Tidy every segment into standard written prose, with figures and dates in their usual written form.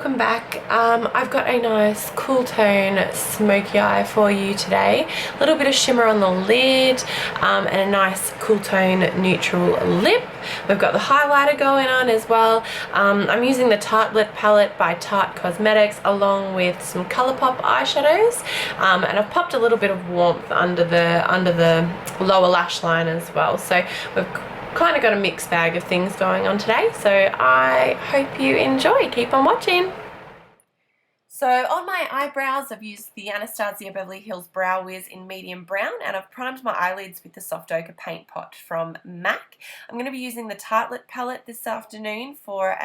welcome back. I've got a nice cool tone smoky eye for you today. A little bit of shimmer on the lid and a nice cool tone neutral lip. We've got the highlighter going on as well. I'm using the Tartelette palette by Tarte Cosmetics along with some Colourpop eyeshadows, and I've popped a little bit of warmth under the lower lash line as well. So we've kind of got a mixed bag of things going on today, so I hope you enjoy. Keep on watching. So on my eyebrows, I've used the Anastasia Beverly Hills Brow Wiz in medium brown, and I've primed my eyelids with the Soft Ochre Paint Pot from m.a.c. I'm going to be using the Tartelette palette this afternoon for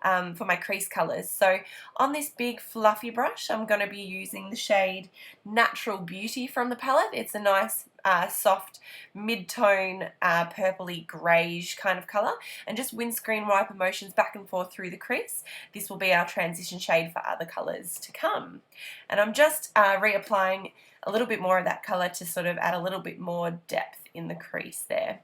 my crease colours. So on this big fluffy brush, I'm going to be using the shade Natural Beauty from the palette. It's a nice soft mid-tone purpley greyish kind of colour, and just windscreen wiper motions back and forth through the crease. This will be our transition shade for other colours to come. And I'm just reapplying a little bit more of that colour to sort of add a little bit more depth in the crease there.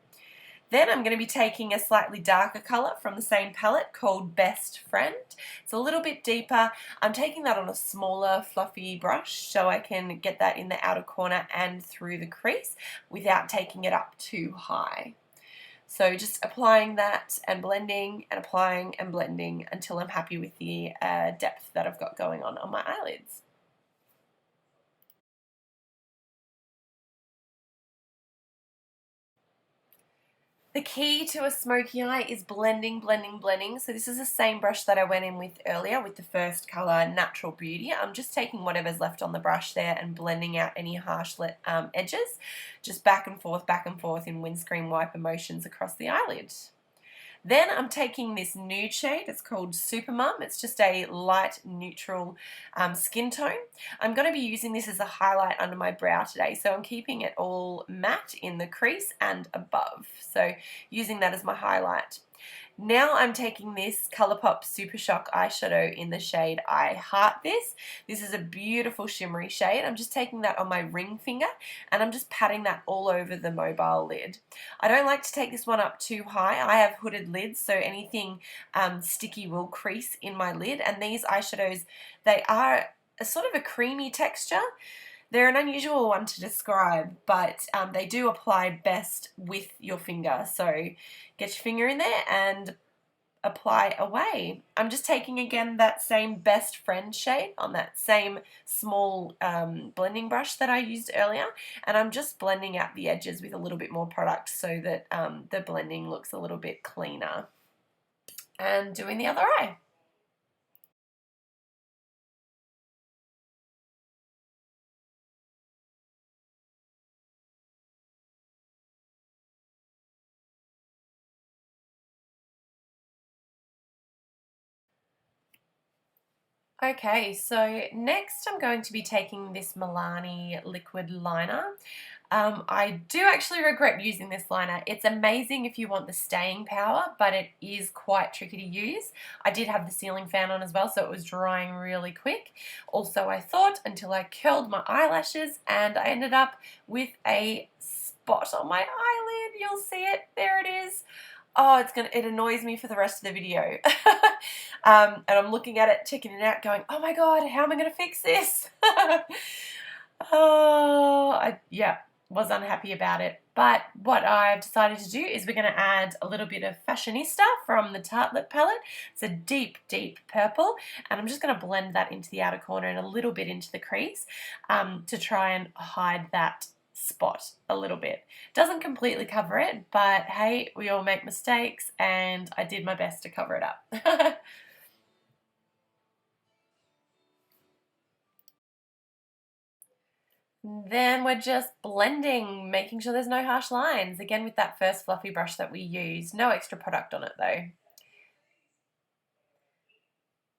Then I'm going to be taking a slightly darker colour from the same palette called Best Friend. It's a little bit deeper. I'm taking that on a smaller fluffy brush so I can get that in the outer corner and through the crease without taking it up too high. So just applying that and blending and applying and blending until I'm happy with the depth that I've got going on my eyelids. The key to a smoky eye is blending, blending, blending. So this is the same brush that I went in with earlier with the first colour, Natural Beauty. I'm just taking whatever's left on the brush there and blending out any harsh edges, just back and forth in windscreen wiper motions across the eyelid. Then I'm taking this nude shade, it's called Super Mum. It's just a light neutral skin tone. I'm going to be using this as a highlight under my brow today, so I'm keeping it all matte in the crease and above. So using that as my highlight. Now I'm taking this Colourpop Super Shock eyeshadow in the shade I Heart This. This is a beautiful shimmery shade. I'm just taking that on my ring finger and I'm just patting that all over the mobile lid. I don't like to take this one up too high. I have hooded lids, so anything sticky will crease in my lid, and these eyeshadows, they are a sort of a creamy texture. They're an unusual one to describe, but they do apply best with your finger. So get your finger in there and apply away. I'm just taking again that same Best Friend shade on that same small blending brush that I used earlier, and I'm just blending out the edges with a little bit more product so that the blending looks a little bit cleaner. And doing the other eye. Okay, so next I'm going to be taking this Milani liquid liner. I do actually regret using this liner. It's amazing if you want the staying power, but it is quite tricky to use. I did have the ceiling fan on as well, so it was drying really quick. Also, I thought until I curled my eyelashes and I ended up with a spot on my eyelid. You'll see it. There it is. Oh, it annoys me for the rest of the video. And I'm looking at it, checking it out, going, oh my god, how am I going to fix this? Was unhappy about it. But what I've decided to do is we're going to add a little bit of Fashionista from the Tartelette palette. It's a deep, deep purple, and I'm just going to blend that into the outer corner and a little bit into the crease to try and hide that spot a little bit. Doesn't completely cover it, but hey, we all make mistakes, and I did my best to cover it up. Then we're just blending, making sure there's no harsh lines, again with that first fluffy brush that we used. No extra product on it though.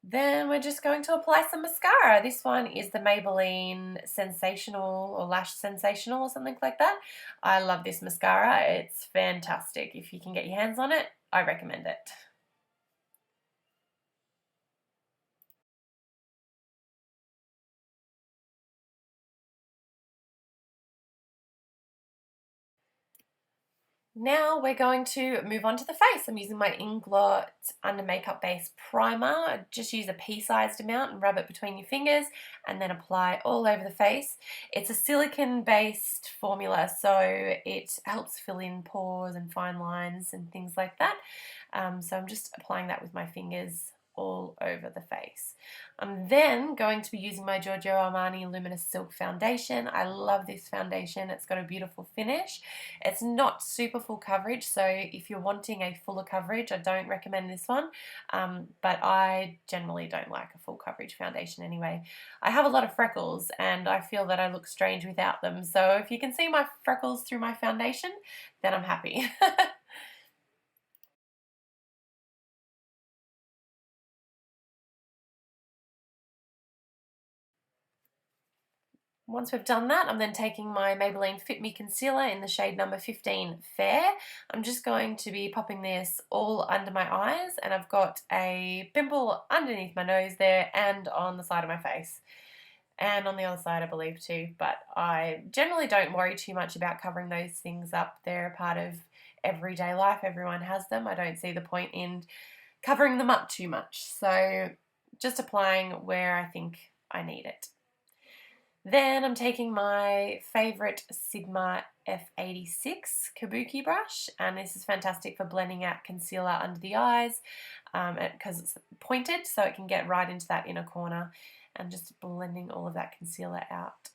Then we're just going to apply some mascara. This one is the Maybelline Sensational or Lash Sensational or something like that. I love this mascara. It's fantastic. If you can get your hands on it, I recommend it. Now we're going to move on to the face. I'm using my Inglot Under Makeup Base Primer. Just use a pea-sized amount and rub it between your fingers and then apply all over the face. It's a silicone-based formula, so it helps fill in pores and fine lines and things like that. So I'm just applying that with my fingers all over the face. I'm then going to be using my Giorgio Armani Luminous Silk Foundation. I love this foundation. It's got a beautiful finish. It's not super full coverage, so if you're wanting a fuller coverage, I don't recommend this one, but I generally don't like a full coverage foundation anyway. I have a lot of freckles and I feel that I look strange without them, so if you can see my freckles through my foundation, then I'm happy. Once we've done that, I'm then taking my Maybelline Fit Me Concealer in the shade number 15 Fair. I'm just going to be popping this all under my eyes, and I've got a pimple underneath my nose there and on the side of my face. And on the other side, I believe, too. But I generally don't worry too much about covering those things up. They're a part of everyday life. Everyone has them. I don't see the point in covering them up too much. So just applying where I think I need it. Then I'm taking my favourite Sigma F86 Kabuki brush, and this is fantastic for blending out concealer under the eyes because it's pointed, so it can get right into that inner corner, and just blending all of that concealer out.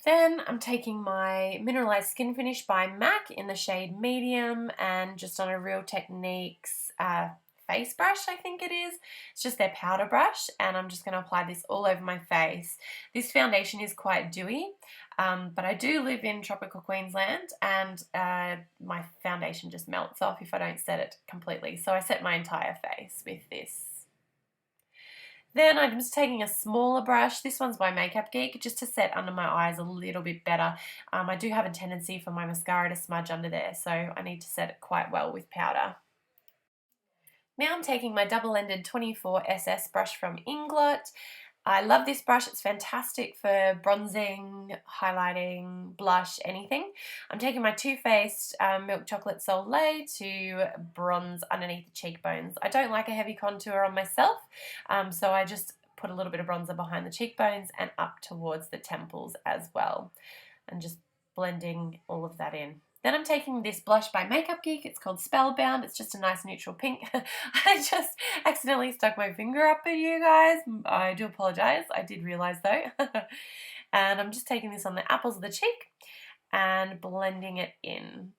Then I'm taking my Mineralise Skin Finish by m.a.c in the shade Medium, and just on a Real Techniques face brush, I think it is. It's just their powder brush, and I'm just going to apply this all over my face. This foundation is quite dewy, but I do live in tropical Queensland, and my foundation just melts off if I don't set it completely. So I set my entire face with this. Then I'm just taking a smaller brush. This one's by Makeup Geek, just to set under my eyes a little bit better. I do have a tendency for my mascara to smudge under there, so I need to set it quite well with powder. Now I'm taking my double-ended 24SS brush from Inglot. I love this brush. It's fantastic for bronzing, highlighting, blush, anything. I'm taking my Too Faced Milk Chocolate Soleil to bronze underneath the cheekbones. I don't like a heavy contour on myself, so I just put a little bit of bronzer behind the cheekbones and up towards the temples as well, and just blending all of that in. Then I'm taking this blush by Makeup Geek. It's called Spellbound. It's just a nice neutral pink. I just accidentally stuck my finger up at you guys. I do apologise. I did realise though. And I'm just taking this on the apples of the cheek and blending it in.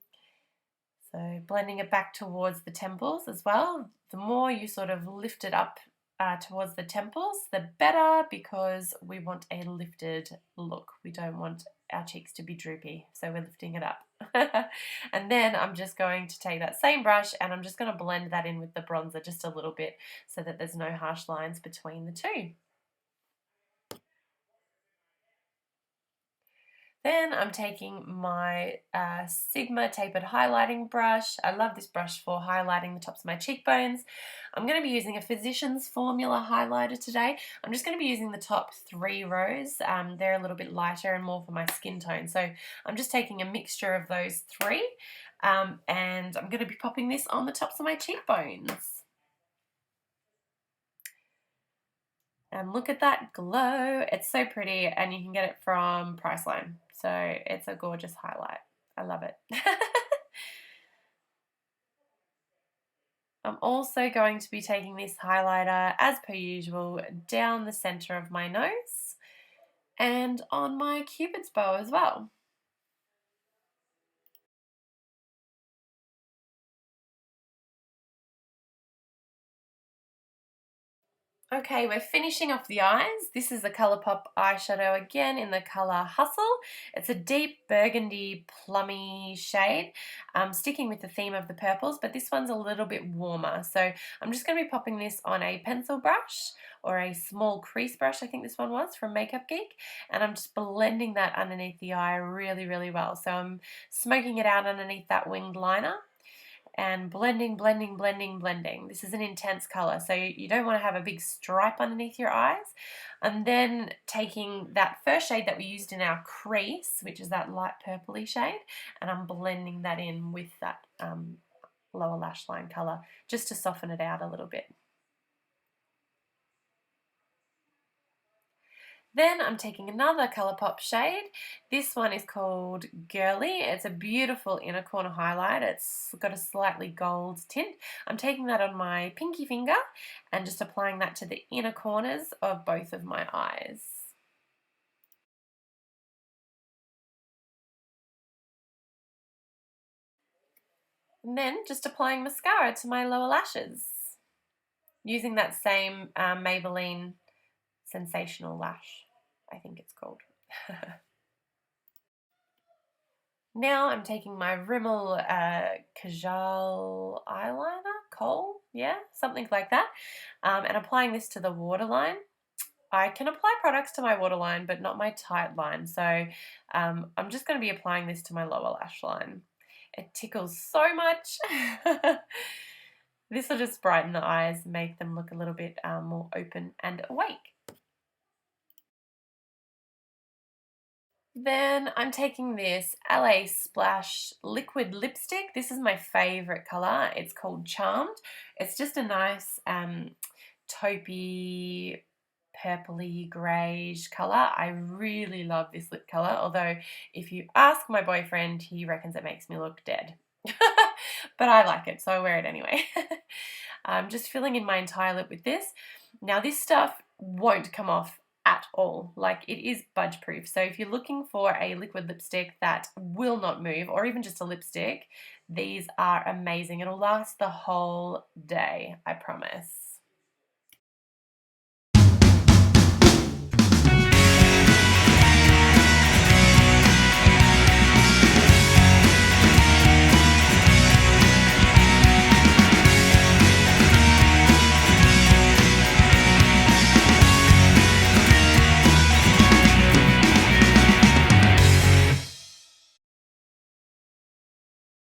So blending it back towards the temples as well. The more you sort of lift it up towards the temples, the better, because we want a lifted look. We don't want our cheeks to be droopy, so we're lifting it up. And then I'm just going to take that same brush and I'm just going to blend that in with the bronzer just a little bit so that there's no harsh lines between the two. Then I'm taking my Sigma tapered highlighting brush. I love this brush for highlighting the tops of my cheekbones. I'm going to be using a Physicians Formula highlighter today. I'm just going to be using the top 3 rows. They're a little bit lighter and more for my skin tone. So I'm just taking a mixture of those 3 and I'm going to be popping this on the tops of my cheekbones. And look at that glow. It's so pretty, and you can get it from Priceline. So it's a gorgeous highlight. I love it. I'm also going to be taking this highlighter, as per usual, down the center of my nose and on my Cupid's bow as well. Okay, we're finishing off the eyes. This is a Colourpop eyeshadow again in the colour Hustle. It's a deep burgundy plummy shade, sticking with the theme of the purples, but this one's a little bit warmer. So I'm just going to be popping this on a pencil brush or a small crease brush, I think this one was, from Makeup Geek, and I'm just blending that underneath the eye really, really well. So I'm smoking it out underneath that winged liner. and blending, blending, blending, blending. This is an intense color, so you don't want to have a big stripe underneath your eyes. And then taking that first shade that we used in our crease, which is that light purpley shade, and I'm blending that in with that lower lash line color just to soften it out a little bit. Then I'm taking another Colourpop shade. This one is called Girly. It's a beautiful inner corner highlight. It's got a slightly gold tint. I'm taking that on my pinky finger and just applying that to the inner corners of both of my eyes. And then just applying mascara to my lower lashes using that same Maybelline Sensational Lash, I think it's called. Now I'm taking my Rimmel Kajal eyeliner, Kohl, yeah, something like that, and applying this to the waterline. I can apply products to my waterline, but not my tight line, so I'm just going to be applying this to my lower lash line. It tickles so much. This will just brighten the eyes, make them look a little bit more open and awake. Then I'm taking this LA Splash liquid lipstick. This is my favorite color. It's called Charmed. It's just a nice taupey, purpley, greyish color. I really love this lip color, although if you ask my boyfriend, he reckons it makes me look dead. But I like it, so I wear it anyway. I'm just filling in my entire lip with this. Now this stuff won't come off at all. Like, it is budge proof. So if you're looking for a liquid lipstick that will not move, or even just a lipstick, these are amazing. It'll last the whole day, I promise.